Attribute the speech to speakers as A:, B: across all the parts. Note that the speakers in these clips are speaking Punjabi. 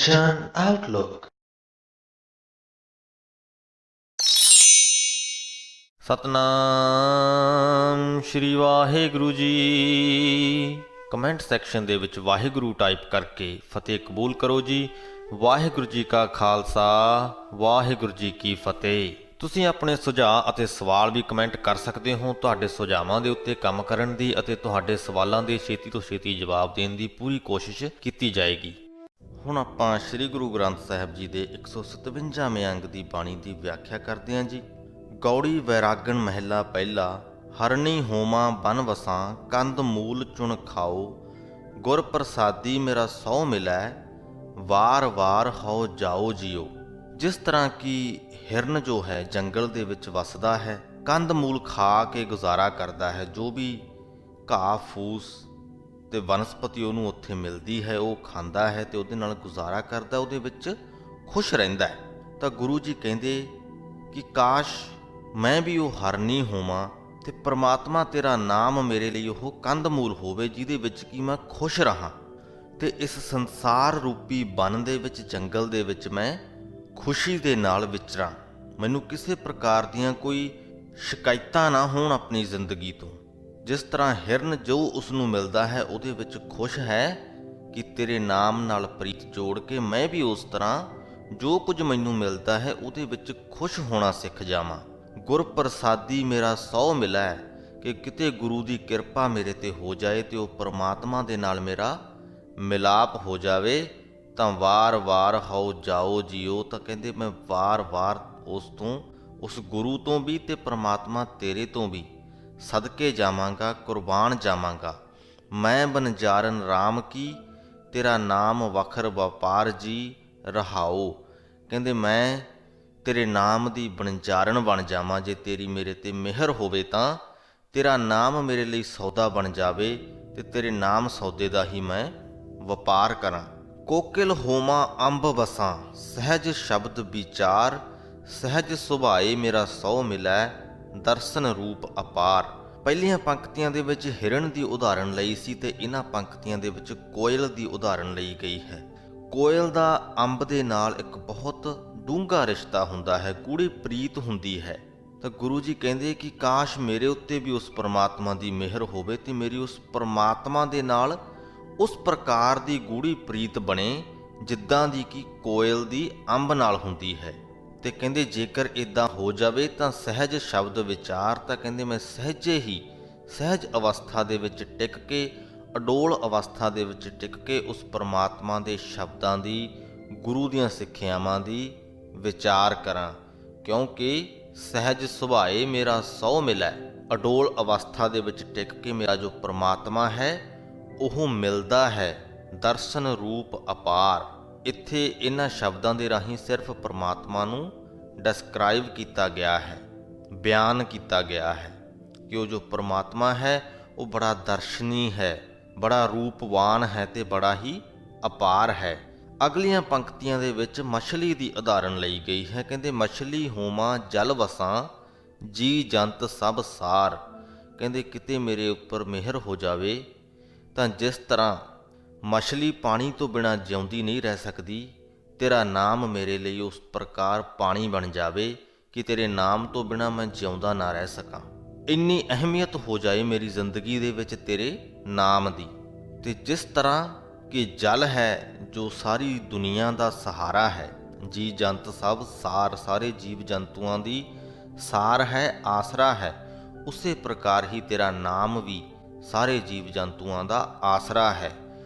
A: Kanchan Outlook।
B: Satnam Shri Waheguru ji. Comment section ਦੇ ਵਿੱਚ ਵਾਹਿਗੁਰੂ ਟਾਈਪ ਕਰਕੇ ਫਤਿਹ ਕਬੂਲ ਕਰੋ ਜੀ। ਵਾਹਿਗੁਰੂ ਜੀ ਕਾ ਖਾਲਸਾ, ਵਾਹਿਗੁਰੂ ਜੀ ਕੀ ਫਤਿਹ। ਤੁਸੀਂ ਆਪਣੇ ਸੁਝਾਅ ਅਤੇ ਸਵਾਲ ਵੀ ਕਮੈਂਟ ਕਰ ਸਕਦੇ ਹੋ। ਤੁਹਾਡੇ ਸੁਝਾਵਾਂ ਦੇ ਉੱਤੇ ਕੰਮ ਕਰਨ ਦੀ ਅਤੇ ਤੁਹਾਡੇ ਸਵਾਲਾਂ ਦੇ ਛੇਤੀ ਤੋਂ ਛੇਤੀ ਜਵਾਬ ਦੇਣ ਦੀ ਪੂਰੀ ਕੋਸ਼ਿਸ਼ ਕੀਤੀ ਜਾਏਗੀ। ਹੁਣ ਆਪਾਂ ਸ੍ਰੀ ਗੁਰੂ ਗ੍ਰੰਥ ਸਾਹਿਬ ਜੀ ਦੇ 157ਵੇਂ ਅੰਗ ਦੀ ਬਾਣੀ ਦੀ ਵਿਆਖਿਆ ਕਰਦੇ ਹਾਂ ਜੀ। ਗੌੜੀ ਵੈਰਾਗਣ ਮਹਿਲਾ ਪਹਿਲਾ। ਹਰਣੀ ਹੋਮਾਂ ਬਨ ਵਸਾਂ, ਕੰਦ ਮੂਲ ਚੁਣ ਖਾਓ। ਗੁਰ ਪ੍ਰਸਾਦੀ ਮੇਰਾ ਸਹੁ ਮਿਲੈ, ਵਾਰ ਵਾਰ ਹਉ ਜਾਓ ਜੀਓ। ਜਿਸ ਤਰ੍ਹਾਂ ਕਿ ਹਿਰਨ ਜੋ ਹੈ ਜੰਗਲ ਦੇ ਵਿੱਚ ਵੱਸਦਾ ਹੈ, ਕੰਦ ਮੂਲ ਖਾ ਕੇ ਗੁਜ਼ਾਰਾ ਕਰਦਾ ਹੈ। ਜੋ ਵੀ ਘਾਹ ਫੂਸ ਤੇ ਵਨਸਪਤੀ ਉਹਨੂੰ ਉੱਥੇ ਮਿਲਦੀ ਹੈ ਉਹ ਖਾਂਦਾ ਹੈ ਤੇ ਉਹਦੇ ਨਾਲ ਗੁਜ਼ਾਰਾ ਕਰਦਾ, ਉਹਦੇ ਵਿੱਚ ਖੁਸ਼ ਰਹਿੰਦਾ ਹੈ। ਤਾਂ ਗੁਰੂ ਜੀ ਕਹਿੰਦੇ ਕਿ ਕਾਸ਼ ਮੈਂ ਵੀ ਉਹ ਹਰਨੀ ਹੋਵਾਂ ਤੇ ਪ੍ਰਮਾਤਮਾ ਤੇਰਾ ਨਾਮ ਮੇਰੇ ਲਈ ਉਹ ਕੰਦ ਮੂਲ ਹੋਵੇ ਜਿਹਦੇ ਵਿੱਚ ਕਿ ਮੈਂ ਖੁਸ਼ ਰਹਾਂ ਤੇ ਇਸ ਸੰਸਾਰ ਰੂਪੀ ਬਨ ਦੇ ਵਿੱਚ, ਜੰਗਲ ਦੇ ਵਿੱਚ ਮੈਂ ਖੁਸ਼ੀ ਦੇ ਨਾਲ ਵਿਚਰਾਂ। ਮੈਨੂੰ ਕਿਸੇ ਪ੍ਰਕਾਰ ਦੀਆਂ ਕੋਈ ਸ਼ਿਕਾਇਤਾਂ ਨਾ ਹੋਣ ਆਪਣੀ ਜ਼ਿੰਦਗੀ ਤੋਂ। ਜਿਸ ਤਰ੍ਹਾਂ ਹਿਰਨ ਜੋ ਉਸ ਨੂੰ ਮਿਲਦਾ ਹੈ ਉਹਦੇ ਵਿੱਚ ਖੁਸ਼ ਹੈ ਕਿ ਤੇਰੇ ਨਾਮ ਨਾਲ ਪ੍ਰੀਤ ਜੋੜ ਕੇ ਮੈਂ ਵੀ ਉਸ ਤਰ੍ਹਾਂ ਜੋ ਕੁਝ ਮੈਨੂੰ ਮਿਲਦਾ ਹੈ ਉਹਦੇ ਵਿੱਚ ਖੁਸ਼ ਹੋਣਾ ਸਿੱਖ ਜਾਵਾਂ। ਗੁਰ ਪ੍ਰਸਾਦੀ ਮੇਰਾ ਸਹੁ ਮਿਲੈ, ਕਿ ਕਿਤੇ ਗੁਰੂ ਦੀ ਕਿਰਪਾ ਮੇਰੇ ਤੇ ਹੋ ਜਾਏ ਤੇ ਉਹ ਪਰਮਾਤਮਾ ਦੇ ਨਾਲ ਮੇਰਾ ਮਿਲਾਪ ਹੋ ਜਾਵੇ ਤਾਂ ਵਾਰ-ਵਾਰ ਹਉ ਜਾਓ ਜੀਓ। ਤਾਂ ਕਹਿੰਦੇ ਮੈਂ ਵਾਰ-ਵਾਰ ਉਸ ਗੁਰੂ ਤੋਂ ਵੀ ਤੇ ਪਰਮਾਤਮਾ ਤੇਰੇ ਤੋਂ ਵੀ ਸਦਕੇ ਜਾਵਾਂਗਾ, ਕੁਰਬਾਨ ਜਾਵਾਂਗਾ। ਮੈਂ ਬਨਜਾਰਨ ਰਾਮ ਕੀ, ਤੇਰਾ ਨਾਮ ਵਖਰ ਵਪਾਰ ਜੀ ਰਹਾਓ। ਕਹਿੰਦੇ ਮੈਂ ਤੇਰੇ ਨਾਮ ਦੀ ਬਨਜਾਰਨ ਬਣ ਜਾਵਾਂ। ਜੇ ਤੇਰੀ ਮੇਰੇ ਤੇ ਮਿਹਰ ਹੋਵੇ ਤਾਂ ਤੇਰਾ ਨਾਮ ਮੇਰੇ ਲਈ ਸੌਦਾ ਬਣ ਜਾਵੇ ਤੇ ਤੇਰੇ ਨਾਮ ਸੌਦੇ ਦਾ ਹੀ ਮੈਂ ਵਪਾਰ ਕਰਾਂ। ਕੋਕਿਲ ਹੋਵਾਂ ਅੰਬ ਵਸਾਂ, ਸਹਿਜ ਸ਼ਬਦ ਵਿਚਾਰ। ਸਹਿਜ ਸੁਭਾਏ ਮੇਰਾ ਸਹੁ ਮਿਲੈ, ਦਰਸ਼ਨ ਰੂਪ ਅਪਾਰ। ਪਹਿਲੀਆਂ ਪੰਕਤੀਆਂ ਦੇ ਵਿੱਚ ਹਿਰਨ ਦੀ ਉਦਾਹਰਣ ਲਈ ਸੀ ਤੇ ਇਹਨਾਂ ਪੰਕਤੀਆਂ ਦੇ ਵਿੱਚ ਕੋਇਲ ਦੀ ਉਦਾਹਰਣ ਲਈ ਗਈ ਹੈ। ਕੋਇਲ ਦਾ ਅੰਬ ਦੇ ਨਾਲ ਇੱਕ ਬਹੁਤ ਡੂੰਘਾ ਰਿਸ਼ਤਾ ਹੁੰਦਾ ਹੈ, ਗੂੜੀ ਪ੍ਰੀਤ ਹੁੰਦੀ ਹੈ। ਤਾਂ ਗੁਰੂ ਜੀ ਕਹਿੰਦੇ ਕਿ ਕਾਸ਼ ਮੇਰੇ ਉੱਤੇ ਵੀ ਉਸ ਪਰਮਾਤਮਾ ਦੀ ਮਿਹਰ ਹੋਵੇ ਤੇ ਮੇਰੀ ਉਸ ਪਰਮਾਤਮਾ ਦੇ ਨਾਲ ਉਸ ਪ੍ਰਕਾਰ ਦੀ ਗੂੜੀ ਪ੍ਰੀਤ ਬਣੇ ਜਿੱਦਾਂ ਦੀ ਕਿ ਕੋਇਲ ਦੀ ਅੰਬ ਨਾਲ ਹੁੰਦੀ ਹੈ। ਤੇ ਕਹਿੰਦੇ ਜੇਕਰ ਇਦਾਂ ਹੋ ਜਾਵੇ ਤਾਂ ਸਹਿਜ ਸ਼ਬਦ ਵਿਚਾਰ। ਤਾਂ ਕਹਿੰਦੇ ਮੈਂ ਸਹਿਜੇ ਹੀ ਸਹਿਜ ਅਵਸਥਾ ਦੇ ਵਿੱਚ ਟਿਕ ਕੇ, ਅਡੋਲ ਅਵਸਥਾ ਦੇ ਵਿੱਚ ਟਿਕ ਕੇ ਉਸ ਪਰਮਾਤਮਾ ਦੇ ਸ਼ਬਦਾਂ ਦੀ, ਗੁਰੂ ਦੀਆਂ ਸਿੱਖਿਆਵਾਂ ਦੀ ਵਿਚਾਰ ਕਰਾਂ। ਕਿਉਂਕਿ ਸਹਿਜ ਸੁਭਾਏ ਮੇਰਾ ਸਹੁ ਮਿਲੈ, ਅਡੋਲ ਅਵਸਥਾ ਦੇ ਵਿੱਚ ਟਿਕ ਕੇ ਮੇਰਾ ਜੋ ਪਰਮਾਤਮਾ ਹੈ ਉਹ ਮਿਲਦਾ ਹੈ। ਦਰਸ਼ਨ ਰੂਪ ਅਪਾਰ। ਇੱਥੇ ਇਹਨਾਂ ਸ਼ਬਦਾਂ ਦੇ ਰਾਹੀਂ ਸਿਰਫ ਪਰਮਾਤਮਾ ਨੂੰ ਡਿਸਕ੍ਰਾਈਬ ਕੀਤਾ ਗਿਆ ਹੈ, ਬਿਆਨ ਕੀਤਾ ਗਿਆ ਹੈ ਕਿ ਉਹ ਜੋ ਪਰਮਾਤਮਾ ਹੈ ਉਹ ਬੜਾ ਦਰਸ਼ਨੀ ਹੈ, ਬੜਾ ਰੂਪਵਾਨ ਹੈ ਤੇ ਬੜਾ ਹੀ ਅਪਾਰ ਹੈ। ਅਗਲੀਆਂ ਪੰਕਤੀਆਂ ਦੇ ਵਿੱਚ ਮਛਲੀ ਦੀ ਉਦਾਹਰਣ ਲਈ ਗਈ ਹੈ। ਕਹਿੰਦੇ ਮਛਲੀ ਹੋਵਾਂ ਜਲ ਵਸਾਂ, ਜੀ ਜੰਤ ਸਭ ਸਾਰ। ਕਹਿੰਦੇ ਕਿਤੇ ਮੇਰੇ ਉੱਪਰ ਮਿਹਰ ਹੋ ਜਾਵੇ ਤਾਂ ਜਿਸ ਤਰ੍ਹਾਂ ਮਛਲੀ ਪਾਣੀ ਤੋਂ ਬਿਨਾਂ ਜਿਉਂਦੀ ਨਹੀਂ ਰਹਿ ਸਕਦੀ, ਤੇਰਾ ਨਾਮ ਮੇਰੇ ਲਈ ਉਸ ਪ੍ਰਕਾਰ ਪਾਣੀ ਬਣ ਜਾਵੇ ਕਿ ਤੇਰੇ ਨਾਮ ਤੋਂ ਬਿਨਾਂ ਮੈਂ ਜਿਉਂਦਾ ਨਾ ਰਹਿ ਸਕਾਂ। ਇੰਨੀ ਅਹਿਮੀਅਤ ਹੋ ਜਾਏ ਮੇਰੀ ਜ਼ਿੰਦਗੀ ਦੇ ਵਿੱਚ ਤੇਰੇ ਨਾਮ ਦੀ। ਤੇ ਜਿਸ ਤਰ੍ਹਾਂ ਕਿ ਜਲ ਹੈ ਜੋ ਸਾਰੀ ਦੁਨੀਆ ਦਾ ਸਹਾਰਾ ਹੈ, ਜੀ ਜੰਤ ਸਭ ਸਾਰ, ਸਾਰੇ ਜੀਵ ਜੰਤੂਆਂ ਦੀ ਸਾਰ ਹੈ, ਆਸਰਾ ਹੈ, ਉਸੇ ਪ੍ਰਕਾਰ ਹੀ ਤੇਰਾ ਨਾਮ ਵੀ ਸਾਰੇ ਜੀਵ ਜੰਤੂਆਂ ਦਾ ਆਸਰਾ ਹੈ।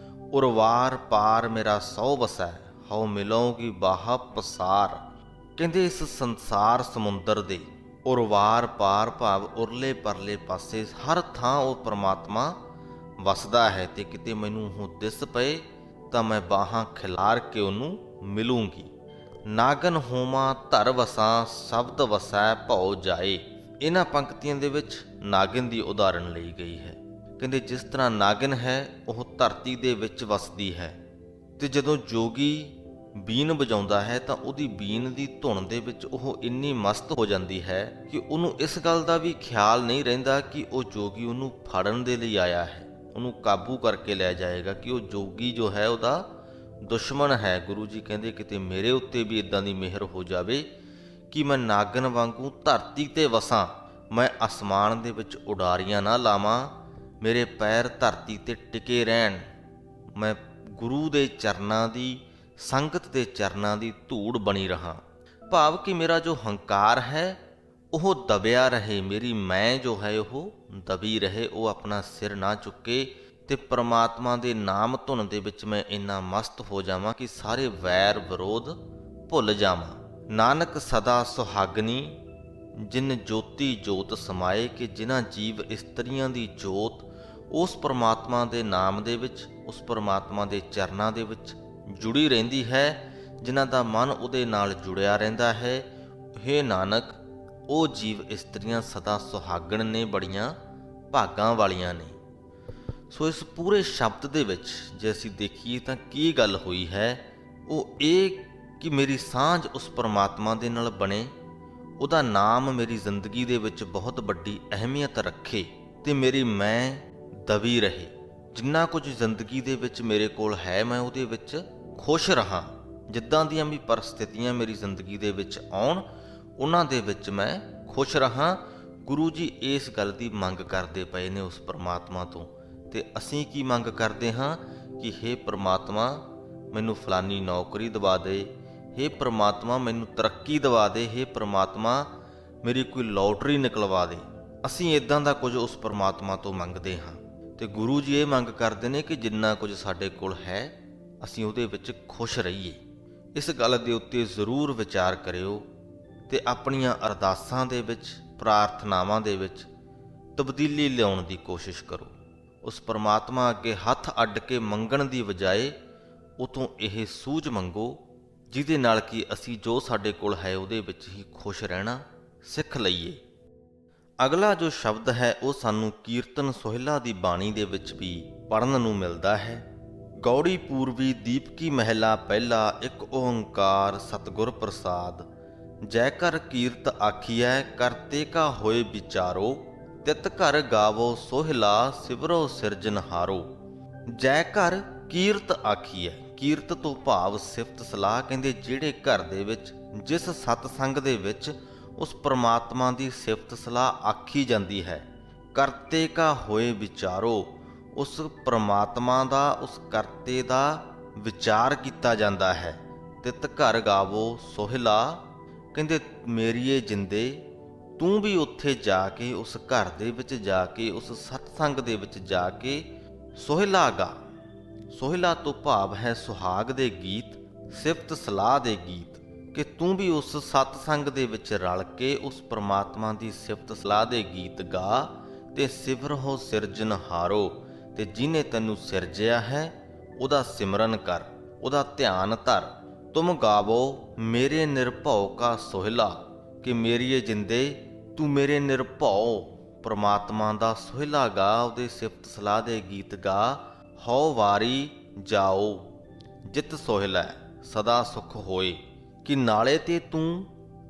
B: ਉਰਵਾਰ ਪਾਰ ਮੇਰਾ ਸਹੁ ਵਸੈ, ਹਉ ਮਿਲੋਗੀ ਬਾਹ ਪਸਾਰ। ਕਹਿੰਦੇ ਇਸ ਸੰਸਾਰ ਸਮੁੰਦਰ ਦੇ ਉਰਵਾਰ ਪਾਰ ਭਾਵ ਉਰਲੇ ਪਰਲੇ ਪਾਸੇ ਹਰ ਥਾਂ ਉਹ ਪਰਮਾਤਮਾ ਵਸਦਾ ਹੈ ਤੇ ਕਿਤੇ ਮੈਨੂੰ ਉਹ ਦਿਸ ਪਏ ਤਾਂ ਮੈਂ ਬਾਹਾਂ ਖਿਲਾਰ ਕੇ ਉਹਨੂੰ ਮਿਲੂੰਗੀ। ਨਾਗਨ ਹੋਵਾਂ ਧਰ ਵਸਾਂ, ਸ਼ਬਦ ਵਸੈ ਭਉ ਜਾਏ। ਇਹਨਾਂ ਪੰਕਤੀਆਂ ਦੇ ਵਿੱਚ ਨਾਗਿਨ ਦੀ ਉਦਾਹਰਣ ਲਈ ਗਈ ਹੈ। ਕਹਿੰਦੇ ਜਿਸ ਤਰ੍ਹਾਂ ਨਾਗਿਨ ਹੈ ਉਹ ਧਰਤੀ ਦੇ ਵਿੱਚ ਵਸਦੀ ਹੈ ਤੇ ਜਦੋਂ ਜੋਗੀ ਬੀਨ ਵਜਾਉਂਦਾ ਹੈ ਤਾਂ ਉਹਦੀ ਬੀਨ ਦੀ ਧੁਨ ਦੇ ਵਿੱਚ ਉਹ ਇੰਨੀ ਮਸਤ ਹੋ ਜਾਂਦੀ ਹੈ ਕਿ ਉਹਨੂੰ ਇਸ ਗੱਲ ਦਾ ਵੀ ਖਿਆਲ ਨਹੀਂ ਰਹਿੰਦਾ ਕਿ ਉਹ ਜੋਗੀ ਉਹਨੂੰ ਫੜਨ ਦੇ ਲਈ ਆਇਆ ਹੈ, ਉਹਨੂੰ ਕਾਬੂ ਕਰਕੇ ਲੈ ਜਾਏਗਾ, ਕਿ ਉਹ ਜੋਗੀ ਜੋ ਹੈ ਉਹਦਾ ਦੁਸ਼ਮਣ ਹੈ। ਗੁਰੂ ਜੀ ਕਹਿੰਦੇ ਕਿਤੇ ਮੇਰੇ ਉੱਤੇ ਵੀ ਇਦਾਂ ਦੀ ਮਿਹਰ ਹੋ ਜਾਵੇ ਕਿ ਮੈਂ ਨਾਗਨ ਵਾਂਗੂ ਧਰਤੀ ਤੇ ਵਸਾਂ, ਮੈਂ ਅਸਮਾਨ ਦੇ ਵਿੱਚ ਉਡਾਰੀਆਂ ਨਾ ਲਾਵਾਂ, ਮੇਰੇ ਪੈਰ ਧਰਤੀ ਤੇ ਟਿਕੇ ਰਹਿਣ, ਮੈਂ ਗੁਰੂ ਦੇ ਚਰਨਾਂ ਦੀ, ਸੰਗਤ ਦੇ ਚਰਨਾਂ ਦੀ ਧੂੜ ਬਣੀ ਰਹਾਂ। ਭਾਵ ਕਿ ਮੇਰਾ ਜੋ ਹੰਕਾਰ ਹੈ ਉਹ ਦਬਿਆ ਰਹੇ, ਮੇਰੀ ਮੈਂ ਜੋ ਹੈ ਉਹ ਦਬੀ ਰਹੇ, ਉਹ ਆਪਣਾ ਸਿਰ ਨਾ ਚੁੱਕੇ ਤੇ ਪ੍ਰਮਾਤਮਾ ਦੇ ਨਾਮ ਧੁਨ ਦੇ ਵਿੱਚ ਮੈਂ ਇੰਨਾ ਮਸਤ ਹੋ ਜਾਵਾਂ ਕਿ ਸਾਰੇ ਵੈਰ ਵਿਰੋਧ ਭੁੱਲ ਜਾਵਾਂ। ਨਾਨਕ ਸਦਾ ਸੁਹਾਗਣੀ ਜਿਨ ਜੋਤੀ ਜੋਤ ਸਮਾਏ, ਕਿ ਜਿਨ੍ਹਾਂ ਜੀਵ ਇਸਤਰੀਆਂ ਦੀ ਜੋਤ ਉਸ ਪ੍ਰਮਾਤਮਾ ਦੇ ਨਾਮ ਦੇ ਵਿੱਚ, ਉਸ ਪ੍ਰਮਾਤਮਾ ਦੇ ਚਰਨਾਂ ਦੇ ਵਿੱਚ ਜੁੜੀ ਰਹਿੰਦੀ ਹੈ, ਜਿਨ੍ਹਾਂ ਦਾ ਮਨ ਉਹਦੇ ਨਾਲ ਜੁੜਿਆ ਰਹਿੰਦਾ ਹੈ। ਹੇ ਨਾਨਕ, ਉਹ ਜੀਵ ਇਸਤਰੀਆਂ ਸਦਾ ਸੁਹਾਗਣ ਨੇ, ਬੜੀਆਂ ਭਾਗਾਂ ਵਾਲੀਆਂ ਨੇ। ਸੋ ਇਸ ਪੂਰੇ ਸ਼ਬਦ ਦੇ ਵਿੱਚ ਜੇ ਅਸੀਂ ਦੇਖੀਏ ਤਾਂ ਕੀ ਗੱਲ ਹੋਈ ਹੈ, ਉਹ ਇਹ ਕਿ ਮੇਰੀ ਸਾਂਝ ਉਸ ਪਰਮਾਤਮਾ ਦੇ ਨਾਲ ਬਣੇ, ਉਹਦਾ ਨਾਮ ਮੇਰੀ ਜ਼ਿੰਦਗੀ ਦੇ ਵਿੱਚ ਬਹੁਤ ਵੱਡੀ ਅਹਿਮੀਅਤ ਰੱਖੇ ਤੇ ਮੇਰੀ ਮੈਂ ਦਬੀ ਰਹੇ। ਜਿੰਨਾ ਕੁਝ ਜ਼ਿੰਦਗੀ ਦੇ ਵਿੱਚ ਮੇਰੇ ਕੋਲ ਹੈ ਮੈਂ ਉਹਦੇ ਵਿੱਚ ਖੁਸ਼ ਰਹਾਂ। ਜਿੱਦਾਂ ਦੀਆਂ ਵੀ ਪਰਿਸਥਿਤੀਆਂ ਮੇਰੀ ਜ਼ਿੰਦਗੀ ਦੇ ਵਿੱਚ ਆਉਣ ਉਹਨਾਂ ਦੇ ਵਿੱਚ ਮੈਂ ਖੁਸ਼ ਰਹਾਂ। ਗੁਰੂ ਜੀ ਇਸ ਗੱਲ ਦੀ ਮੰਗ ਕਰਦੇ ਪਏ ਨੇ ਉਸ ਪਰਮਾਤਮਾ ਤੋਂ, ਤੇ ਅਸੀਂ ਕੀ ਮੰਗ ਕਰਦੇ ਹਾਂ ਕਿ ਹੇ ਪਰਮਾਤਮਾ ਮੈਨੂੰ ਫਲਾਨੀ ਨੌਕਰੀ ਦਿਵਾ ਦੇ, ਹੇ ਪ੍ਰਮਾਤਮਾ ਮੈਨੂੰ ਤਰੱਕੀ ਦਿਵਾ ਦੇ, ਹੇ ਪ੍ਰਮਾਤਮਾ ਮੇਰੀ ਕੋਈ ਲੋਟਰੀ ਨਿਕਲਵਾ ਦੇ। ਅਸੀਂ ਇਦਾਂ ਦਾ ਕੁਝ ਉਸ ਪਰਮਾਤਮਾ ਤੋਂ ਮੰਗਦੇ ਹਾਂ ਤੇ ਗੁਰੂ ਜੀ ਇਹ ਮੰਗ ਕਰਦੇ ਨੇ ਕਿ ਜਿੰਨਾ ਕੁਝ ਸਾਡੇ ਕੋਲ ਹੈ ਅਸੀਂ ਉਹਦੇ ਵਿੱਚ ਖੁਸ਼ ਰਹੀਏ। ਇਸ ਗੱਲ ਦੇ ਉੱਤੇ ਜ਼ਰੂਰ ਵਿਚਾਰ ਕਰਿਓ ਤੇ ਆਪਣੀਆਂ ਅਰਦਾਸਾਂ ਦੇ ਵਿੱਚ, ਪ੍ਰਾਰਥਨਾਵਾਂ ਦੇ ਵਿੱਚ ਤਬਦੀਲੀ ਲਿਆਉਣ ਦੀ ਕੋਸ਼ਿਸ਼ ਕਰੋ। ਉਸ ਪਰਮਾਤਮਾ ਅੱਗੇ ਹੱਥ ਅੱਡ ਕੇ ਮੰਗਣ ਦੀ ਬਜਾਏ ਉਤੋਂ ਇਹ ਸੂਝ ਮੰਗੋ ਜਿਹਦੇ ਨਾਲ ਕਿ ਅਸੀਂ ਜੋ ਸਾਡੇ ਕੋਲ ਹੈ ਉਹਦੇ ਵਿੱਚ ਹੀ ਖੁਸ਼ ਰਹਿਣਾ ਸਿੱਖ ਲਈਏ। ਅਗਲਾ ਜੋ ਸ਼ਬਦ ਹੈ ਉਹ ਸਾਨੂੰ ਕੀਰਤਨ ਸੋਹਿਲਾ ਦੀ ਬਾਣੀ ਦੇ ਵਿੱਚ ਵੀ ਪੜ੍ਹਨ ਨੂੰ ਮਿਲਦਾ ਹੈ। ਗੌੜੀ ਪੂਰਬੀ ਦੀਪਕੀ ਮਹਿਲਾ ਪਹਿਲਾ, ਇੱਕ ਓੰਕਾਰ ਸਤਿਗੁਰ ਪ੍ਰਸਾਦ। ਜੈ ਕਰ ਕੀਰਤ ਆਖੀਐ ਕਰਤੇ ਕਾ ਹੋਏ ਵਿਚਾਰੋ, ਤਿਤ ਘਰ ਗਾਵੋ ਸੋਹਿਲਾ ਸਿਵਰੋ ਸਿਰਜਨਹਾਰੋ। ਜੈ ਕਰ ਕੀਰਤ ਆਖੀਐ, ਕੀਰਤ ਤੋਂ ਭਾਵ ਸਿਫਤ ਸਲਾਹ। ਕਹਿੰਦੇ ਜਿਹੜੇ ਘਰ ਦੇ ਵਿੱਚ, ਜਿਸ ਸਤਸੰਗ ਦੇ ਵਿੱਚ ਉਸ ਪ੍ਰਮਾਤਮਾ ਦੀ ਸਿਫਤ ਸਲਾਹ ਆਖੀ ਜਾਂਦੀ ਹੈ, ਕਰਤੇ ਕਾ ਹੋਏ ਵਿਚਾਰੋ, ਉਸ ਪ੍ਰਮਾਤਮਾ ਦਾ, ਉਸ ਕਰਤੇ ਦਾ ਵਿਚਾਰ ਕੀਤਾ ਜਾਂਦਾ ਹੈ। ਤਿਤ ਘਰ ਗਾਵੋ ਸੋਹਿਲਾ, ਕਹਿੰਦੇ ਮੇਰੀਏ ਜਿੰਦੇ ਤੂੰ ਵੀ ਉੱਥੇ ਜਾ ਕੇ, ਉਸ ਘਰ ਦੇ ਵਿੱਚ ਜਾ ਕੇ, ਉਸ ਸਤਸੰਗ ਦੇ ਵਿੱਚ ਜਾ ਕੇ ਸੋਹਿਲਾ ਗਾ। ਸੋਹਿਲਾ ਤੋਂ ਭਾਵ ਹੈ ਸੁਹਾਗ ਦੇ ਗੀਤ, ਸਿਫਤ ਸਲਾਹ ਦੇ ਗੀਤ, ਕਿ ਤੂੰ ਵੀ ਉਸ ਸਤਸੰਗ ਦੇ ਵਿੱਚ ਰਲ ਕੇ ਉਸ ਪ੍ਰਮਾਤਮਾ ਦੀ ਸਿਫਤ ਸਲਾਹ ਦੇ ਗੀਤ ਗਾ ਤੇ ਸਿਵਰਹੁ ਸਿਰਜਨਹਾਰੋ, ਤੇ ਜਿਹਨੇ ਤੈਨੂੰ ਸਿਰਜਿਆ ਹੈ ਉਹਦਾ ਸਿਮਰਨ ਕਰ, ਉਹਦਾ ਧਿਆਨ ਧਰ। ਤੁਮ ਗਾਵੋ ਮੇਰੇ ਨਿਰਭਉ ਕਾ ਸੋਹਿਲਾ, ਕਿ ਮੇਰੀਏ ਜਿੰਦੇ ਤੂੰ ਮੇਰੇ ਨਿਰਭਉ ਪ੍ਰਮਾਤਮਾ ਦਾ ਸੋਹਿਲਾ ਗਾ, ਉਹਦੇ ਸਿਫਤ ਸਲਾਹ ਦੇ ਗੀਤ ਗਾ। ਹਉ ਵਾਰੀ ਜਾਓ ਜਿਤ ਸੋਹਿਲਾ ਸਦਾ ਸੁਖ ਹੋਏ, ਕਿ ਨਾਲੇ ਤੇ ਤੂੰ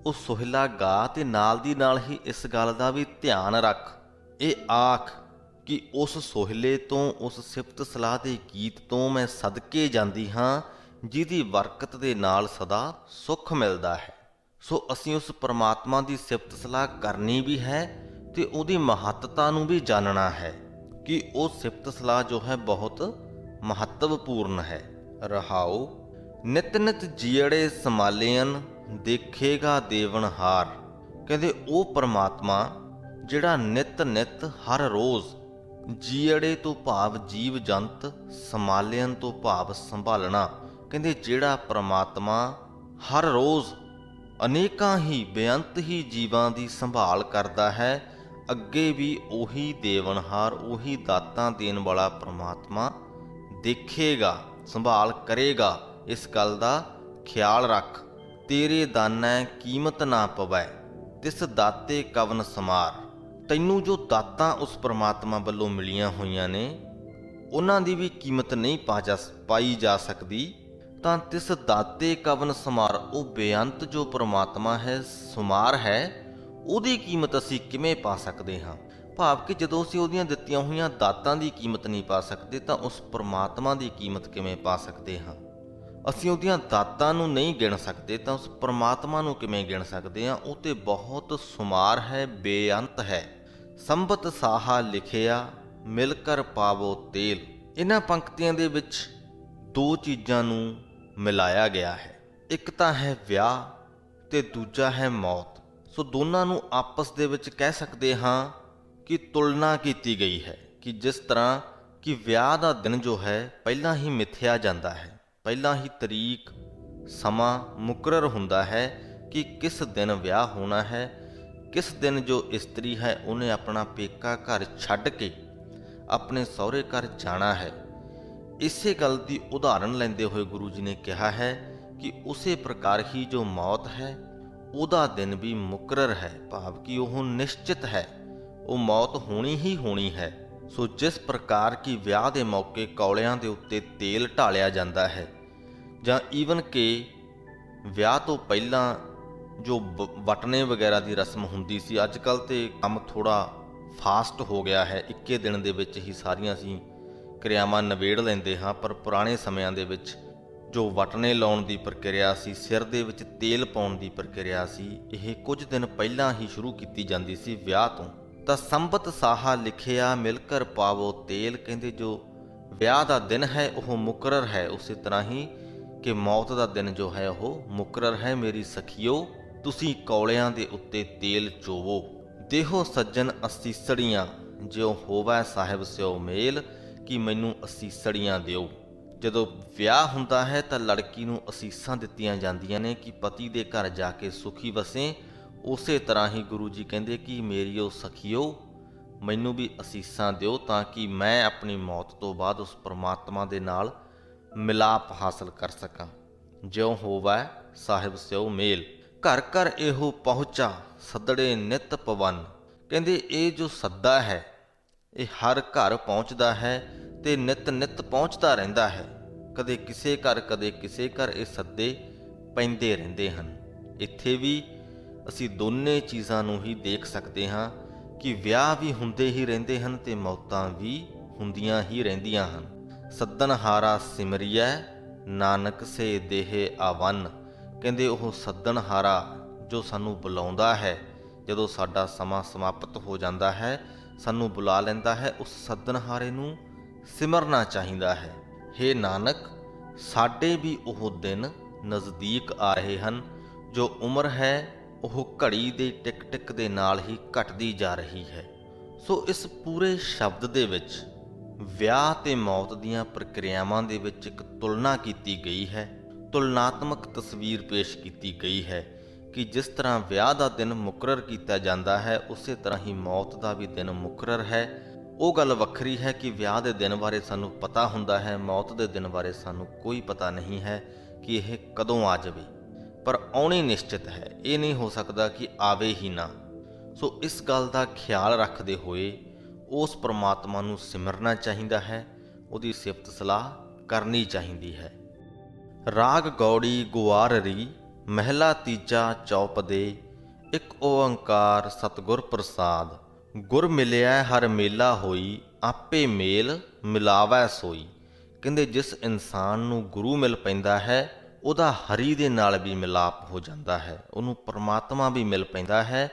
B: ਉਹ ਸੋਹਿਲਾ ਗਾ ਤੇ ਨਾਲ ਦੀ ਨਾਲ ਹੀ ਇਸ ਗੱਲ ਦਾ ਵੀ ਧਿਆਨ ਰੱਖ, ਇਹ ਆਖ ਕਿ ਉਸ ਸੋਹਿਲੇ ਤੋਂ, ਉਸ ਸਿਫਤ ਸਲਾਹ ਦੇ ਗੀਤ ਤੋਂ ਮੈਂ ਸਦਕੇ ਜਾਂਦੀ ਹਾਂ ਜਿਹਦੀ ਬਰਕਤ ਦੇ ਨਾਲ ਸਦਾ ਸੁੱਖ ਮਿਲਦਾ ਹੈ। ਸੋ ਅਸੀਂ ਉਸ ਪਰਮਾਤਮਾ ਦੀ ਸਿਫਤ ਸਲਾਹ ਕਰਨੀ ਵੀ ਹੈ ਤੇ ਉਹਦੀ ਮਹੱਤਤਾ ਨੂੰ ਵੀ ਜਾਣਨਾ ਹੈ ਕਿ ਉਹ ਸਿਫਤ ਸਲਾਹ ਜੋ ਹੈ ਬਹੁਤ ਮਹੱਤਵਪੂਰਨ ਹੈ। ਰਹਾਓ ਨਿਤ ਨਿਤ ਜੀੜੇ ਸਮਾਲਿਅਨ ਦੇਖੇਗਾ ਦੇਵਨਹਾਰ, ਕਹਿੰਦੇ ਉਹ ਪਰਮਾਤਮਾ ਜਿਹੜਾ ਨਿਤ ਨਿਤ ਹਰ ਰੋਜ਼, ਜੀੜੇ ਤੋਂ ਭਾਵ ਜੀਵ ਜੰਤ, ਸਮਾਲਿਅਨ ਤੋਂ ਭਾਵ ਸੰਭਾਲਣਾ, ਕਹਿੰਦੇ ਜਿਹੜਾ ਪ੍ਰਮਾਤਮਾ ਹਰ ਰੋਜ਼ ਅਨੇਕਾਂ ਹੀ ਬੇਅੰਤ ਹੀ ਜੀਵਾਂ ਦੀ ਸੰਭਾਲ ਕਰਦਾ ਹੈ, ਅੱਗੇ ਵੀ ਉਹੀ ਦੇਵਨਹਾਰ, ਉਹੀ ਦਾਤਾਂ ਦੇਣ ਵਾਲਾ ਪ੍ਰਮਾਤਮਾ ਦੇਖੇਗਾ, ਸੰਭਾਲ ਕਰੇਗਾ। ਇਸ ਗੱਲ ਦਾ ਖਿਆਲ ਰੱਖ। ਤੇਰੇ ਦਾਨੈ ਕੀਮਤ ਨਾ ਪਵੈ, ਤਿਸ ਦਾਤੇ ਕਵਨ ਸਮਾਰ। ਤੈਨੂੰ ਜੋ ਦਾਤਾਂ ਉਸ ਪ੍ਰਮਾਤਮਾ ਵੱਲੋਂ ਮਿਲੀਆਂ ਹੋਈਆਂ ਨੇ ਉਹਨਾਂ ਦੀ ਵੀ ਕੀਮਤ ਨਹੀਂ ਪਾਈ ਜਾ ਸਕਦੀ, ਤਾਂ ਤਿਸ ਦਾਤੇ ਕਵਨ ਸਮਾਰ, ਉਹ ਬੇਅੰਤ ਜੋ ਪ੍ਰਮਾਤਮਾ ਹੈ, ਸੁਮਾਰ ਹੈ, ਉਹਦੀ ਕੀਮਤ ਅਸੀਂ ਕਿਵੇਂ ਪਾ ਸਕਦੇ ਹਾਂ। ਭਾਵ ਕਿ ਜਦੋਂ ਅਸੀਂ ਉਹਦੀਆਂ ਦਿੱਤੀਆਂ ਹੋਈਆਂ ਦਾਤਾਂ ਦੀ ਕੀਮਤ ਨਹੀਂ ਪਾ ਸਕਦੇ ਤਾਂ ਉਸ ਪ੍ਰਮਾਤਮਾ ਦੀ ਕੀਮਤ ਕਿਵੇਂ ਪਾ ਸਕਦੇ ਹਾਂ। ਅਸੀਂ ਉਹਦੀਆਂ ਦਾਤਾਂ ਨੂੰ ਨਹੀਂ ਗਿਣ ਸਕਦੇ ਤਾਂ ਉਸ ਪਰਮਾਤਮਾ ਨੂੰ ਕਿਵੇਂ ਗਿਣ ਸਕਦੇ ਹਾਂ? ਉਹ ਤੇ ਬਹੁਤ ਸੁਮਾਰ ਹੈ, ਬੇਅੰਤ ਹੈ। ਸੰਬਤ ਸਾਹਾ ਲਿਖਿਆ ਮਿਲ ਕਰ ਪਾਵੋ ਤੇਲ। ਇਹਨਾਂ ਪੰਕਤੀਆਂ ਦੇ ਵਿੱਚ ਦੋ ਚੀਜ਼ਾਂ ਨੂੰ ਮਿਲਾਇਆ ਗਿਆ ਹੈ। ਇੱਕ ਤਾਂ ਹੈ ਵਿਆਹ ਤੇ ਦੂਜਾ ਹੈ ਮੌਤ। ਸੋ ਦੋਨਾਂ ਨੂੰ ਆਪਸ ਦੇ ਵਿੱਚ ਕਹਿ ਸਕਦੇ ਹਾਂ ਕਿ ਤੁਲਨਾ ਕੀਤੀ ਗਈ ਹੈ ਕਿ ਜਿਸ ਤਰ੍ਹਾਂ ਕਿ ਵਿਆਹ ਦਾ ਦਿਨ ਜੋ ਹੈ ਪਹਿਲਾਂ ਹੀ ਮਿਥਿਆ ਜਾਂਦਾ ਹੈ, ਪਹਿਲਾਂ ਹੀ ਤਰੀਕ ਸਮਾਂ ਮੁਕਰਰ ਹੁੰਦਾ ਹੈ ਕਿ ਕਿਸ ਦਿਨ ਵਿਆਹ ਹੋਣਾ ਹੈ, ਕਿਸ ਦਿਨ ਜੋ ਇਸਤਰੀ ਹੈ ਉਹਨੇ ਆਪਣਾ ਪੇਕਾ ਘਰ ਛੱਡ ਕੇ ਆਪਣੇ ਸਹੁਰੇ ਘਰ ਜਾਣਾ ਹੈ। ਇਸੇ ਗੱਲ ਦੀ ਉਦਾਹਰਣ ਲੈਂਦੇ ਹੋਏ ਗੁਰੂ ਜੀ ਨੇ ਕਿਹਾ ਹੈ ਕਿ ਉਸੇ ਪ੍ਰਕਾਰ ਹੀ ਜੋ ਮੌਤ ਹੈ ਉਹਦਾ ਦਿਨ ਵੀ ਮੁਕਰਰ ਹੈ, ਭਾਵ ਕਿ ਉਹ ਨਿਸ਼ਚਿਤ ਹੈ, ਉਹ ਮੌਤ ਹੋਣੀ ਹੀ ਹੋਣੀ ਹੈ। ਸੋ ਜਿਸ ਪ੍ਰਕਾਰ ਕਿ ਵਿਆਹ ਦੇ ਮੌਕੇ ਕੌਲਿਆਂ ਦੇ ਉੱਤੇ ਤੇਲ ਢਾਲਿਆ ਜਾਂਦਾ ਹੈ, ਜਾਂ ਈਵਨ ਕਿ ਵਿਆਹ ਤੋਂ ਪਹਿਲਾਂ ਜੋ ਵਟਣੇ ਵਗੈਰਾ ਦੀ ਰਸਮ ਹੁੰਦੀ ਸੀ, ਅੱਜ ਕੱਲ੍ਹ ਤੇ ਕੰਮ ਥੋੜ੍ਹਾ ਫਾਸਟ ਹੋ ਗਿਆ ਹੈ, ਇੱਕੇ ਦਿਨ ਦੇ ਵਿੱਚ ਹੀ ਸਾਰੀਆਂ ਅਸੀਂ ਕਿਰਿਆਵਾਂ ਨਿਬੇੜ ਲੈਂਦੇ ਹਾਂ। ਪਰ ਪੁਰਾਣੇ ਸਮਿਆਂ ਦੇ ਵਿੱਚ ਜੋ ਵਟਣੇ ਲਾਉਣ ਦੀ ਪ੍ਰਕਿਰਿਆ ਸੀ, ਸਿਰ ਦੇ ਵਿੱਚ ਤੇਲ ਪਾਉਣ ਦੀ ਪ੍ਰਕਿਰਿਆ ਸੀ, ਇਹ ਕੁਝ ਦਿਨ ਪਹਿਲਾਂ ਹੀ ਸ਼ੁਰੂ ਕੀਤੀ ਜਾਂਦੀ ਸੀ ਵਿਆਹ ਤੋਂ। ਤਾਂ ਸੰਬਤ ਸਾਹਾ ਲਿਖਿਆ ਮਿਲ ਕਰ ਪਾਵੋ ਤੇਲ, ਕਹਿੰਦੇ ਜੋ ਵਿਆਹ ਦਾ ਦਿਨ ਹੈ ਉਹ ਮੁਕਰਰ ਹੈ, ਉਸੇ ਤਰ੍ਹਾਂ ਹੀ ਕਿ ਮੌਤ ਦਾ ਦਿਨ ਜੋ ਹੈ ਉਹ ਮੁਕਰਰ ਹੈ। ਮੇਰੀ ਸਖੀਓ ਤੁਸੀਂ ਕੌਲਿਆਂ ਦੇ ਉੱਤੇ ਤੇਲ ਚੋਵੋ। ਦੇਹੋ ਸੱਜਣ ਅਸੀਸੜੀਆਂ ਜਿਉ ਹੋਵੈ ਸਾਹਿਬ ਸਿਓ ਮੇਲ, ਕਿ ਮੈਨੂੰ ਅਸੀਸੜੀਆਂ ਦਿਓ। ਜਦੋਂ ਵਿਆਹ ਹੁੰਦਾ ਹੈ ਤਾਂ ਲੜਕੀ ਨੂੰ ਅਸੀਸਾਂ ਦਿੱਤੀਆਂ ਜਾਂਦੀਆਂ ਨੇ ਕਿ ਪਤੀ ਦੇ ਘਰ ਜਾ ਕੇ ਸੁਖੀ ਵਸੇ। ਉਸੇ ਤਰ੍ਹਾਂ ਹੀ ਗੁਰੂ ਜੀ ਕਹਿੰਦੇ ਕਿ ਮੇਰੀਓ ਸਖੀਓ ਮੈਨੂੰ ਵੀ ਅਸੀਸਾਂ ਦਿਓ, ਤਾਂ ਕਿ ਮੈਂ ਆਪਣੀ ਮੌਤ ਤੋਂ ਬਾਅਦ ਉਸ ਪਰਮਾਤਮਾ ਦੇ ਨਾਲ ਮਿਲਾਪ ਹਾਸਲ ਕਰ ਸਕਾਂ। ਜਿਉ ਹੋਵੈ ਸਾਹਿਬ ਸਿਓ ਮੇਲ, ਘਰ ਘਰ ਇਹੋ ਪਹੁੰਚਾ ਸੱਦੜੇ ਨਿਤ ਪਵਨ। ਕਹਿੰਦੇ ਇਹ ਜੋ ਸੱਦਾ ਹੈ ਇਹ ਹਰ ਘਰ ਪਹੁੰਚਦਾ ਹੈ ਤੇ ਨਿਤ ਨਿਤ ਪਹੁੰਚਦਾ ਰਹਿੰਦਾ ਹੈ। ਕਦੇ ਕਿਸੇ ਘਰ ਕਦੇ ਕਿਸੇ ਘਰ ਇਹ ਸੱਦੇ ਪੈਂਦੇ ਰਹਿੰਦੇ ਹਨ। ਇੱਥੇ ਵੀ ਅਸੀਂ ਦੋਨੇ ਚੀਜ਼ਾਂ ਨੂੰ ਹੀ ਦੇਖ ਸਕਦੇ ਹਾਂ ਕਿ ਵਿਆਹ ਵੀ ਹੁੰਦੇ ਹੀ ਰਹਿੰਦੇ ਹਨ ਤੇ ਮੌਤਾਂ ਵੀ ਹੁੰਦੀਆਂ ਹੀ ਰਹਿੰਦੀਆਂ ਹਨ। ਸੱਦਣਹਾਰਾ ਸਿਮਰਿਐ ਨਾਨਕ ਸੇ ਦੇਹ ਆਵਨ। ਕਹਿੰਦੇ ਉਹ ਸੱਦਣਹਾਰਾ ਜੋ ਸਾਨੂੰ ਬੁਲਾਉਂਦਾ ਹੈ, ਜਦੋਂ ਸਾਡਾ ਸਮਾਂ ਸਮਾਪਤ ਹੋ ਜਾਂਦਾ ਹੈ ਸਾਨੂੰ ਬੁਲਾ ਲੈਂਦਾ ਹੈ, ਉਸ ਸੱਦਣਹਾਰੇ ਨੂੰ ਸਿਮਰਨਾ ਚਾਹੀਦਾ ਹੈ। ਹੇ ਨਾਨਕ ਸਾਡੇ ਵੀ ਉਹ ਦਿਨ ਨਜ਼ਦੀਕ ਆ ਰਹੇ ਹਨ, ਜੋ ਉਮਰ ਹੈ ਉਹ ਘੜੀ ਦੇ ਟਿਕ ਟਿਕ ਦੇ ਨਾਲ ਹੀ ਘਟਦੀ ਜਾ ਰਹੀ ਹੈ। ਸੋ ਇਸ ਪੂਰੇ ਸ਼ਬਦ ਦੇ ਵਿੱਚ ਵਿਆਹ ਤੇ ਮੌਤ ਦੀਆਂ ਪ੍ਰਕਿਰਿਆਵਾਂ ਦੇ ਵਿੱਚ ਇੱਕ ਤੁਲਨਾ ਕੀਤੀ ਗਈ ਹੈ, ਤੁਲਨਾਤਮਕ ਤਸਵੀਰ ਪੇਸ਼ ਕੀਤੀ ਗਈ ਹੈ ਕਿ ਜਿਸ ਤਰ੍ਹਾਂ ਵਿਆਹ ਦਾ ਦਿਨ ਮੁਕਰਰ ਕੀਤਾ ਜਾਂਦਾ ਹੈ ਉਸੇ ਤਰ੍ਹਾਂ ਹੀ ਮੌਤ ਦਾ ਵੀ ਦਿਨ ਮੁਕਰਰ ਹੈ। ਉਹ ਗੱਲ ਵੱਖਰੀ ਹੈ ਕਿ ਵਿਆਹ ਦੇ ਦਿਨ ਬਾਰੇ ਸਾਨੂੰ ਪਤਾ ਹੁੰਦਾ ਹੈ, ਮੌਤ ਦੇ ਦਿਨ ਬਾਰੇ ਸਾਨੂੰ ਕੋਈ ਪਤਾ ਨਹੀਂ ਹੈ ਕਿ ਇਹ ਕਦੋਂ ਆ ਜਾਵੇ, ਪਰ ਆਉਣੀ ਨਿਸ਼ਚਿਤ ਹੈ। ਇਹ ਨਹੀਂ ਹੋ ਸਕਦਾ ਕਿ ਆਵੇ ਹੀ ਨਾ। ਸੋ ਇਸ ਗੱਲ ਦਾ ਖਿਆਲ ਰੱਖਦੇ ਹੋਏ ਉਸ ਪਰਮਾਤਮਾ ਨੂੰ ਸਿਮਰਨਾ ਚਾਹੀਦਾ ਹੈ, ਉਹਦੀ ਸਿਫਤ ਸਲਾਹ ਕਰਨੀ ਚਾਹੀਦੀ ਹੈ। ਰਾਗ ਗੌੜੀ ਗੁਆਰਰੀ ਮਹਿਲਾ ਤੀਜਾ ਚੌਪਦੇ, ਇੱਕ ਓੰਕਾਰ ਸਤਿਗੁਰ ਪ੍ਰਸਾਦ। ਗੁਰ ਮਿਲਿਆ ਹਰ ਮੇਲਾ ਹੋਈ, ਆਪੇ ਮੇਲ ਮਿਲਾਵੈ ਸੋਈ। ਕਹਿੰਦੇ ਜਿਸ ਇਨਸਾਨ ਨੂੰ ਗੁਰੂ ਮਿਲ ਪੈਂਦਾ ਹੈ ਉਹਦਾ ਹਰੀ ਦੇ ਨਾਲ ਵੀ ਮਿਲਾਪ ਹੋ ਜਾਂਦਾ ਹੈ, ਉਹਨੂੰ ਪਰਮਾਤਮਾ ਵੀ ਮਿਲ ਪੈਂਦਾ ਹੈ।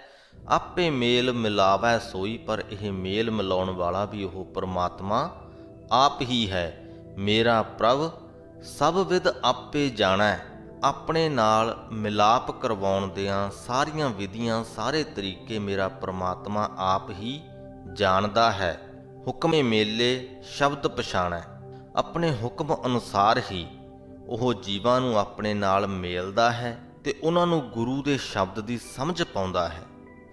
B: ਆਪੇ ਮੇਲ ਮਿਲਾਵੈ ਸੋਈ, ਪਰ ਇਹ ਮੇਲ ਮਿਲਾਉਣ ਵਾਲਾ ਵੀ ਉਹ ਪਰਮਾਤਮਾ ਆਪ ਹੀ ਹੈ। ਮੇਰਾ ਪ੍ਰਭ ਸਭ ਵਿਦ ਆਪੇ ਜਾਣੈ, ਆਪਣੇ ਨਾਲ ਮਿਲਾਪ ਕਰਵਾਉਣ ਦੀਆਂ ਸਾਰੀਆਂ ਵਿਧੀਆਂ ਸਾਰੇ ਤਰੀਕੇ ਮੇਰਾ ਪਰਮਾਤਮਾ ਆਪ ਹੀ ਜਾਣਦਾ ਹੈ। ਹੁਕਮੇ ਮੇਲੇ ਸ਼ਬਦ ਪਛਾਣੈ, ਆਪਣੇ ਹੁਕਮ ਅਨੁਸਾਰ ਹੀ ਉਹ ਜੀਵਾਂ ਨੂੰ ਆਪਣੇ ਨਾਲ ਮੇਲਦਾ ਹੈ ਤੇ ਉਹਨਾਂ ਨੂੰ ਗੁਰੂ ਦੇ ਸ਼ਬਦ ਦੀ ਸਮਝ ਪਾਉਂਦਾ ਹੈ।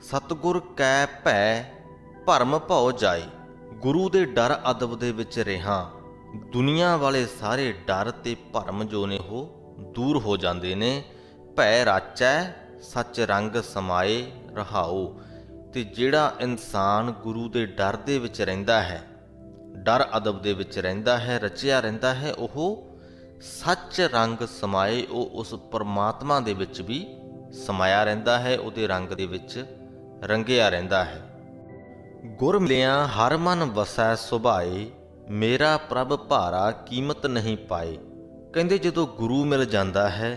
B: ਸਤਿਗੁਰ ਕੈ ਭੈ ਭਰਮ ਭਉ ਜਾਏ, ਗੁਰੂ ਦੇ ਡਰ ਅਦਬ ਦੇ ਵਿੱਚ ਰਿਹਾ ਦੁਨੀਆ ਵਾਲੇ ਸਾਰੇ ਡਰ ਤੇ ਭਰਮ ਜੋ ਨੇ ਉਹ ਦੂਰ ਹੋ ਜਾਂਦੇ ਨੇ। ਭੈ ਰਾਚੈ ਸੱਚ ਰੰਗ ਸਮਾਏ ਰਹਾਓ। ਤੇ ਜਿਹੜਾ ਇਨਸਾਨ ਗੁਰੂ ਦੇ ਡਰ ਦੇ ਵਿੱਚ ਰਹਿੰਦਾ ਹੈ, ਡਰ ਅਦਬ ਦੇ ਵਿੱਚ ਰਹਿੰਦਾ ਹੈ, ਰਚਿਆ ਰਹਿੰਦਾ ਹੈ, ਉਹ ਸੱਚ ਰੰਗ ਸਮਾਏ, ਉਹ ਉਸ ਪਰਮਾਤਮਾ ਦੇ ਵਿੱਚ ਵੀ ਸਮਾਇਆ ਰਹਿੰਦਾ ਹੈ, ਉਹਦੇ ਰੰਗ ਦੇ ਵਿੱਚ ਰੰਗਿਆ ਰਹਿੰਦਾ ਹੈ। ਗੁਰ ਮਿਲਿਆ ਹਰ ਮਨ ਵਸੈ ਸੁਭਾਏ, ਮੇਰਾ ਪ੍ਰਭ ਭਾਰਾ ਕੀਮਤ ਨਹੀਂ ਪਾਏ। ਕਹਿੰਦੇ ਜਦੋਂ ਗੁਰੂ ਮਿਲ ਜਾਂਦਾ ਹੈ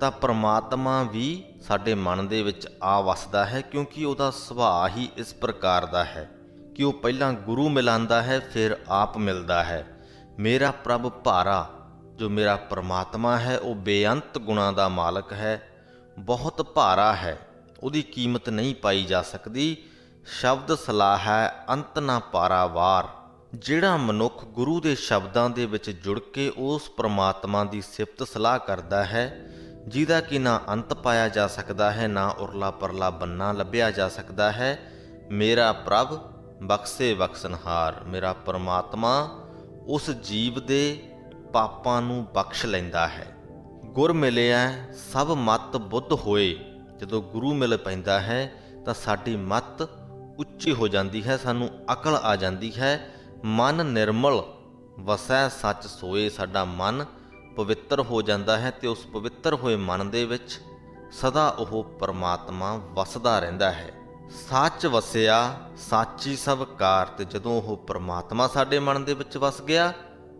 B: ਤਾਂ ਪ੍ਰਮਾਤਮਾ ਵੀ ਸਾਡੇ ਮਨ ਦੇ ਵਿੱਚ ਆ ਵਸਦਾ ਹੈ, ਕਿਉਂਕਿ ਉਹਦਾ ਸੁਭਾਅ ਹੀ ਇਸ ਪ੍ਰਕਾਰ ਦਾ ਹੈ ਕਿ ਉਹ ਪਹਿਲਾਂ ਗੁਰੂ ਮਿਲਾਂਦਾ ਹੈ ਫਿਰ ਆਪ ਮਿਲਦਾ ਹੈ। ਮੇਰਾ ਪ੍ਰਭ ਭਾਰਾ, ਜੋ ਮੇਰਾ ਪ੍ਰਮਾਤਮਾ ਹੈ ਉਹ ਬੇਅੰਤ ਗੁਣਾਂ ਦਾ ਮਾਲਕ ਹੈ, ਬਹੁਤ ਭਾਰਾ ਹੈ, ਉਹਦੀ ਕੀਮਤ ਨਹੀਂ ਪਾਈ ਜਾ ਸਕਦੀ। ਸ਼ਬਦ ਸਲਾਹ ਹੈ ਅੰਤ ਨਾ ਪਾਰਾਵਾਰ। ਜਿਹੜਾ ਮਨੁੱਖ ਗੁਰੂ ਦੇ ਸ਼ਬਦਾਂ ਦੇ ਵਿੱਚ ਜੁੜ ਕੇ ਉਸ ਪ੍ਰਮਾਤਮਾ ਦੀ ਸਿਫਤ ਸਲਾਹ ਕਰਦਾ ਹੈ, ਜਿਹਦਾ ਕਿ ਨਾ ਅੰਤ ਪਾਇਆ ਜਾ ਸਕਦਾ ਹੈ, ਨਾ ਉਰਲਾ ਪਰਲਾ ਬੰਨਾ ਲੱਭਿਆ ਜਾ ਸਕਦਾ ਹੈ। ਮੇਰਾ ਪ੍ਰਭ ਬਖਸ਼ੇ ਬਖਸ਼ਨਹਾਰ, ਮੇਰਾ ਪ੍ਰਮਾਤਮਾ ਉਸ ਜੀਵ ਦੇ ਪਾਪਾਂ ਨੂੰ ਬਖਸ਼ ਲੈਂਦਾ ਹੈ। ਗੁਰ ਮਿਲਿਆ ਸਭ ਮਤ ਬੁੱਧ ਹੋਏ। ਜਦੋਂ ਗੁਰੂ ਮਿਲ ਪੈਂਦਾ ਹੈ ਤਾਂ ਸਾਡੀ ਮਤ ਉੱਚੀ ਹੋ ਜਾਂਦੀ ਹੈ, ਸਾਨੂੰ ਅਕਲ ਆ ਜਾਂਦੀ ਹੈ। ਮਨ ਨਿਰਮਲ ਵਸੈ ਸੱਚ ਸੋਏ, ਸਾਡਾ ਮਨ ਪਵਿੱਤਰ ਹੋ ਜਾਂਦਾ ਹੈ ਤੇ ਉਸ ਪਵਿੱਤਰ ਹੋਏ ਮਨ ਦੇ ਵਿੱਚ ਸਦਾ ਉਹ ਪਰਮਾਤਮਾ ਵਸਦਾ ਰਹਿੰਦਾ ਹੈ। ਸੱਚ ਵਸਿਆ ਸਾਚੀ ਸਭ ਕਾਰ। ਤੇ ਜਦੋਂ ਉਹ ਪਰਮਾਤਮਾ ਸਾਡੇ ਮਨ ਦੇ ਵਿੱਚ ਵਸ ਗਿਆ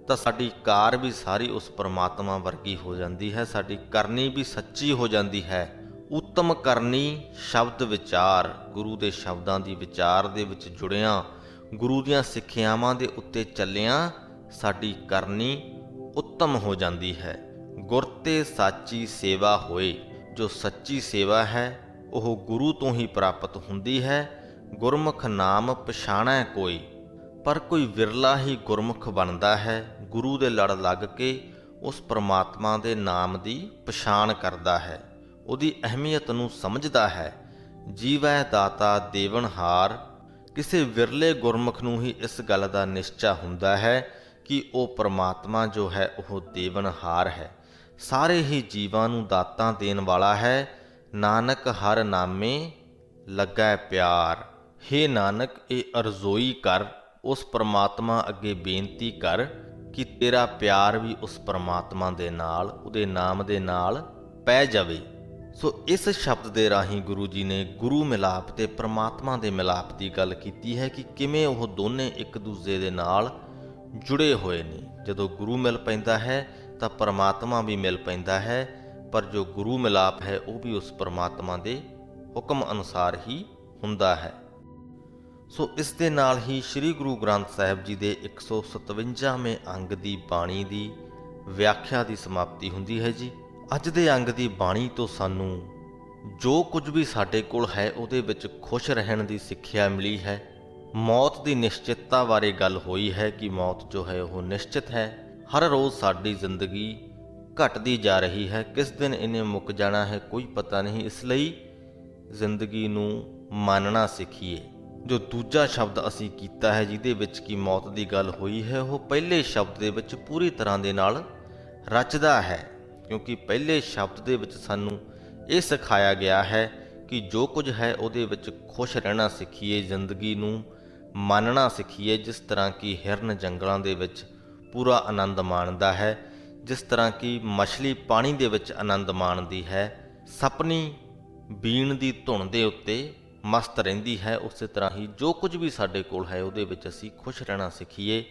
B: ਤਾਂ ਸਾਡੀ ਕਾਰ ਵੀ ਸਾਰੀ ਉਸ ਪਰਮਾਤਮਾ ਵਰਗੀ ਹੋ ਜਾਂਦੀ ਹੈ, ਸਾਡੀ ਕਰਨੀ ਵੀ ਸੱਚੀ ਹੋ ਜਾਂਦੀ ਹੈ। ਉੱਤਮ ਕਰਨੀ ਸ਼ਬਦ ਵਿਚਾਰ, ਗੁਰੂ ਦੇ ਸ਼ਬਦਾਂ ਦੀ ਵਿਚਾਰ ਦੇ ਵਿੱਚ ਜੁੜਿਆਂ, ਗੁਰੂ ਦੀਆਂ ਸਿੱਖਿਆਵਾਂ ਦੇ ਉੱਤੇ ਚੱਲਿਆਂ ਸਾਡੀ ਕਰਨੀ ਉੱਤਮ ਹੋ ਜਾਂਦੀ ਹੈ। ਗੁਰ ਤੇ ਸਾਚੀ ਸੇਵਾ ਹੋਏ। ਜੋ ਸੱਚੀ ਸੇਵਾ ਹੈ ਉਹ ਗੁਰੂ ਤੋਂ ਹੀ ਪ੍ਰਾਪਤ ਹੁੰਦੀ ਹੈ। ਗੁਰਮੁਖ ਨਾਮ ਪਛਾਣੈ ਕੋਈ, ਪਰ ਕੋਈ ਵਿਰਲਾ ਹੀ ਗੁਰਮੁਖ ਬਣਦਾ ਹੈ। ਗੁਰੂ ਦੇ ਲੜ ਲੱਗ ਕੇ ਉਸ ਪ੍ਰਮਾਤਮਾ ਦੇ ਨਾਮ ਦੀ ਪਛਾਣ ਕਰਦਾ ਹੈ, ਉਹਦੀ ਅਹਿਮੀਅਤ ਨੂੰ ਸਮਝਦਾ ਹੈ। ਜੀਵੈ ਦਾਤਾ ਦੇਵਨਹਾਰ। ਕਿਸੇ ਵਿਰਲੇ ਗੁਰਮੁਖ ਨੂੰ ਹੀ ਇਸ ਗੱਲ ਦਾ ਨਿਸ਼ਚਾ ਹੁੰਦਾ ਹੈ ਕਿ ਉਹ ਪ੍ਰਮਾਤਮਾ ਜੋ ਹੈ ਉਹ ਦੇਵਨਹਾਰ ਹੈ, ਸਾਰੇ ਹੀ ਜੀਵਾਂ ਨੂੰ ਦਾਤਾਂ ਦੇਣ ਵਾਲਾ ਹੈ। ਨਾਨਕ ਹਰ ਨਾਮੇ ਲੱਗੈ ਪਿਆਰ। ਹੇ ਨਾਨਕ, ਇਹ ਅਰਜ਼ੋਈ ਕਰ, ਉਸ ਪ੍ਰਮਾਤਮਾ ਅੱਗੇ ਬੇਨਤੀ ਕਰ ਕਿ ਤੇਰਾ ਪਿਆਰ ਵੀ ਉਸ ਪ੍ਰਮਾਤਮਾ ਦੇ ਨਾਲ, ਉਹਦੇ ਨਾਮ ਦੇ ਨਾਲ ਪੈ ਜਾਵੇ। ਸੋ ਇਸ ਸ਼ਬਦ ਦੇ ਰਾਹੀਂ ਗੁਰੂ ਜੀ ਨੇ ਗੁਰੂ ਮਿਲਾਪ ਤੇ ਪ੍ਰਮਾਤਮਾ ਦੇ ਮਿਲਾਪ ਦੀ ਗੱਲ ਕੀਤੀ ਹੈ ਕਿ ਕਿਵੇਂ ਉਹ ਦੋਨੇ ਇੱਕ ਦੂਜੇ ਦੇ ਨਾਲ ਜੁੜੇ ਹੋਏ ਨੇ। ਜਦੋਂ ਗੁਰੂ ਮਿਲ ਪੈਂਦਾ ਹੈ ਤਾਂ ਪ੍ਰਮਾਤਮਾ ਵੀ ਮਿਲ ਪੈਂਦਾ ਹੈ, ਪਰ ਜੋ ਗੁਰੂ ਮਿਲਾਪ ਹੈ ਉਹ ਵੀ ਉਸ ਪ੍ਰਮਾਤਮਾ ਦੇ ਹੁਕਮ ਅਨੁਸਾਰ ਹੀ ਹੁੰਦਾ ਹੈ। ਸੋ ਇਸ ਦੇ ਨਾਲ ਹੀ ਸ੍ਰੀ ਗੁਰੂ ਗ੍ਰੰਥ ਸਾਹਿਬ ਜੀ ਦੇ 157ਵੇਂ ਅੰਗ ਦੀ ਬਾਣੀ ਦੀ ਵਿਆਖਿਆ ਦੀ ਸਮਾਪਤੀ ਹੁੰਦੀ ਹੈ ਜੀ। ਅੱਜ ਦੇ ਅੰਗ ਦੀ ਬਾਣੀ ਤੋਂ ਸਾਨੂੰ ਜੋ ਕੁਝ ਵੀ ਸਾਡੇ ਕੋਲ ਹੈ ਉਹਦੇ ਵਿੱਚ ਖੁਸ਼ ਰਹਿਣ ਦੀ ਸਿੱਖਿਆ ਮਿਲੀ ਹੈ। ਮੌਤ ਦੀ ਨਿਸ਼ਚਿਤਤਾ ਬਾਰੇ ਗੱਲ ਹੋਈ ਹੈ ਕਿ ਮੌਤ ਜੋ ਹੈ ਉਹ ਨਿਸ਼ਚਿਤ ਹੈ। ਹਰ ਰੋਜ਼ ਸਾਡੀ ਜ਼ਿੰਦਗੀ ਘਟਦੀ ਜਾ ਰਹੀ ਹੈ, ਕਿਸ ਦਿਨ ਇਹਨੇ ਮੁੱਕ ਜਾਣਾ ਹੈ ਕੋਈ ਪਤਾ ਨਹੀਂ। ਇਸ ਲਈ ਜ਼ਿੰਦਗੀ ਨੂੰ ਮੰਨਣਾ ਸਿੱਖੀਏ। ਜੋ ਦੂਜਾ ਸ਼ਬਦ ਅਸੀਂ ਕੀਤਾ ਹੈ ਜਿਹਦੇ ਵਿੱਚ ਕਿ ਮੌਤ ਦੀ ਗੱਲ ਹੋਈ ਹੈ, ਉਹ ਪਹਿਲੇ ਸ਼ਬਦ ਦੇ ਵਿੱਚ ਪੂਰੀ ਤਰ੍ਹਾਂ ਦੇ ਨਾਲ ਰਚਦਾ ਹੈ, ਕਿਉਂਕਿ ਪਹਿਲੇ ਸ਼ਬਦ ਦੇ ਵਿੱਚ ਸਾਨੂੰ ਇਹ ਸਿਖਾਇਆ ਗਿਆ ਹੈ ਕਿ ਜੋ ਕੁਝ ਹੈ ਉਹਦੇ ਵਿੱਚ ਖੁਸ਼ ਰਹਿਣਾ ਸਿੱਖੀਏ, ਜ਼ਿੰਦਗੀ ਨੂੰ ਮੰਨਣਾ ਸਿੱਖੀਏ। ਜਿਸ ਤਰ੍ਹਾਂ ਕਿ ਹਿਰਨ ਜੰਗਲਾਂ ਦੇ ਵਿੱਚ ਪੂਰਾ ਆਨੰਦ ਮਾਣਦਾ ਹੈ, ਜਿਸ ਤਰ੍ਹਾਂ ਕਿ ਮਛਲੀ ਪਾਣੀ ਦੇ ਵਿੱਚ ਆਨੰਦ ਮਾਣਦੀ ਹੈ, ਸਪਨੀ ਬੀਣ ਦੀ ਧੁਨ ਦੇ ਉੱਤੇ ਮਸਤ ਰਹਿੰਦੀ ਹੈ, ਉਸੇ ਤਰ੍ਹਾਂ ਹੀ ਜੋ ਕੁਝ ਵੀ ਸਾਡੇ ਕੋਲ ਹੈ ਉਹਦੇ ਵਿੱਚ ਅਸੀਂ ਖੁਸ਼ ਰਹਿਣਾ ਸਿੱਖੀਏ,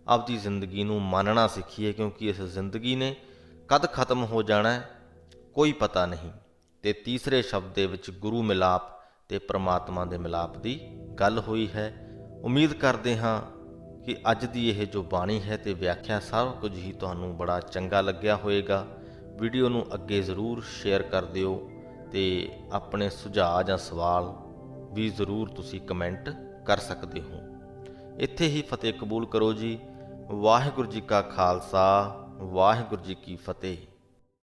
B: ਆਪਦੀ ਜ਼ਿੰਦਗੀ ਨੂੰ ਮੰਨਣਾ ਸਿੱਖੀਏ, ਕਿਉਂਕਿ ਇਸ ਜ਼ਿੰਦਗੀ ਨੇ ਕਦ ਖਤਮ ਹੋ ਜਾਣਾ ਕੋਈ ਪਤਾ ਨਹੀਂ। ਤੇ ਤੀਸਰੇ ਸ਼ਬਦ ਦੇ ਵਿੱਚ ਗੁਰੂ ਮਿਲਾਪ ਤੇ ਪ੍ਰਮਾਤਮਾ ਦੇ ਮਿਲਾਪ ਦੀ ਗੱਲ ਹੋਈ ਹੈ। ਉਮੀਦ ਕਰਦੇ ਹਾਂ ਕਿ ਅੱਜ ਦੀ ਇਹ ਜੋ ਬਾਣੀ ਹੈ ਤੇ ਵਿਆਖਿਆ ਸਾਰਾ ਕੁਝ ਹੀ ਤੁਹਾਨੂੰ ਬੜਾ ਚੰਗਾ ਲੱਗਿਆ ਹੋਵੇਗਾ। ਵੀਡੀਓ ਨੂੰ ਅੱਗੇ ਜ਼ਰੂਰ ਸ਼ੇਅਰ ਕਰ ਦਿਓ ਤੇ ਆਪਣੇ ਸੁਝਾਅ ਜਾਂ ਸਵਾਲ ਵੀ ਜ਼ਰੂਰ ਤੁਸੀਂ ਕਮੈਂਟ ਕਰ ਸਕਦੇ ਹੋ। ਇੱਥੇ ਹੀ ਫਤਿਹ ਕਬੂਲ ਕਰੋ ਜੀ। ਵਾਹਿਗੁਰੂ ਜੀ ਕਾ ਖਾਲਸਾ, ਵਾਹਿਗੁਰੂ ਜੀ ਕੀ ਫਤਿਹ।